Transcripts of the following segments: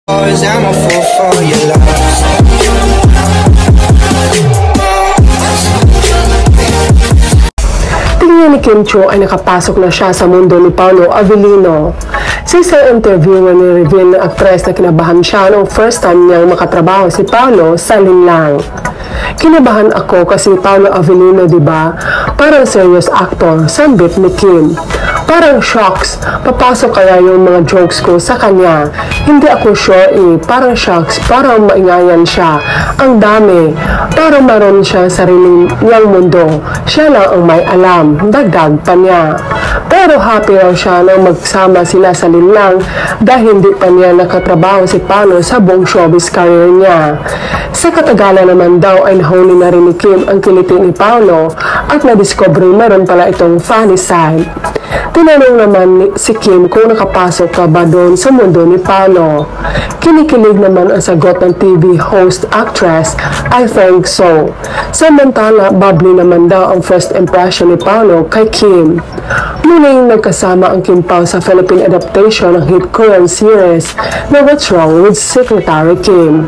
I'm a fool for your love. Tingin ni Kim Chiu ay nakapasok na siya sa mundo ni Paolo Avellino. Sa isang interview na ni-reveal ng actress na kinabahan siya noong first time niyang makatrabaho si Paolo sa Linlang. Kinabahan ako kasi Paolo Avellino, diba? Parang serious actor, sambit ni Kim. Parang shocks, papasok kaya yung mga jokes ko sa kanya. Hindi ako sure parang shocks, parang maingayan siya. Ang dami, parang maroon siya sariling niyang mundo. Siya lang ang may alam, dagdag pa niya. Pero happy raw siya nang magsama sila sa Linlang dahil hindi pa niya nakatrabaho si Paolo sa buong showbiz career niya. Sa katagalan naman daw ay nahuli na rin ni Kim ang kiliti ni Paolo at na-discover meron pala itong funny side. Tinanong naman si Kim kung nakapasok ka ba doon sa mundo ni Paolo. Kinikilig naman ang sagot ng TV host actress, I think so. Samantala, bubbly naman daw ang first impression ni Paolo kay Kim. Muling nagkasama ang Kim Pao sa Philippine adaptation ng hit Korean series na What's Wrong with Secretary Kim.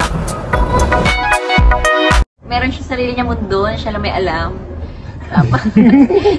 Meron siya sarili niya mundo, siya lang may alam.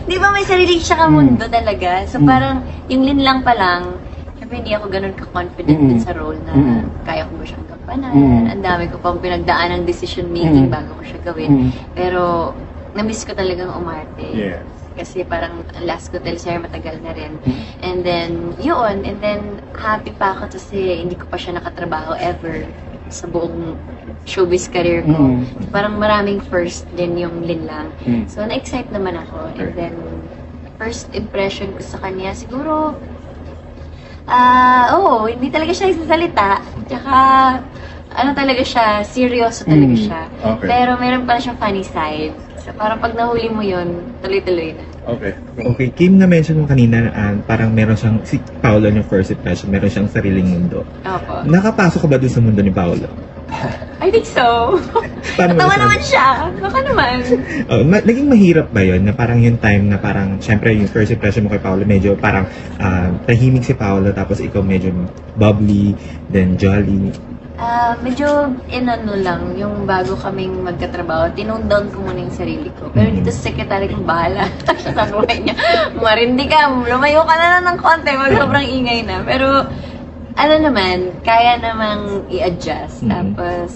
Di ba may sarili siya ka mundo talaga? So parang yung Linlang pa lang, syempre hindi ako ganun ka-confident din sa role na kaya ko ba siyang gampanan. Ang dami ko pang pinagdaan ng decision making bago ko siya gawin. Pero na-miss ko talagang umarte. Yes. Kasi parang last ko teleserye matagal na rin. And then, yun. And then, happy pa ako kasi hindi ko pa siya nakatrabaho ever sa buong showbiz career ko. So, parang maraming first din yung Linlang. So, na-excite naman ako. And then, first impression ko sa kanya, siguro, hindi talaga siya nagsasalita. Tsaka, ano talaga siya, seryoso talaga siya. Okay. Pero meron pala siyang funny side. So, parang pag nahuli mo yun, tuloy-tuloy na. Okay. Okay, Kim, na-mention mo kanina parang meron siyang, si Paolo yung first impression, meron siyang sariling mundo. Opo. Nakapasok ka ba dun sa mundo ni Paolo? I think so. Natawa naman siya. Baka naman. Naging mahirap ba yun na parang yung time na parang, syempre yung first impression mo kay Paolo, medyo parang tahimik si Paolo, tapos ikaw medyo bubbly, then jolly. Medyo inano lang, yung bago kaming magkatrabaho, tinone down ko muna yung sarili ko. Pero dito sa secretary ko, bahala. Siya sa buhay niya, marindi ka, lumayo ka na ng konti, sobrang ingay na. Pero, ano naman, kaya namang i-adjust. Tapos,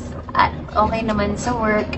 okay naman sa work.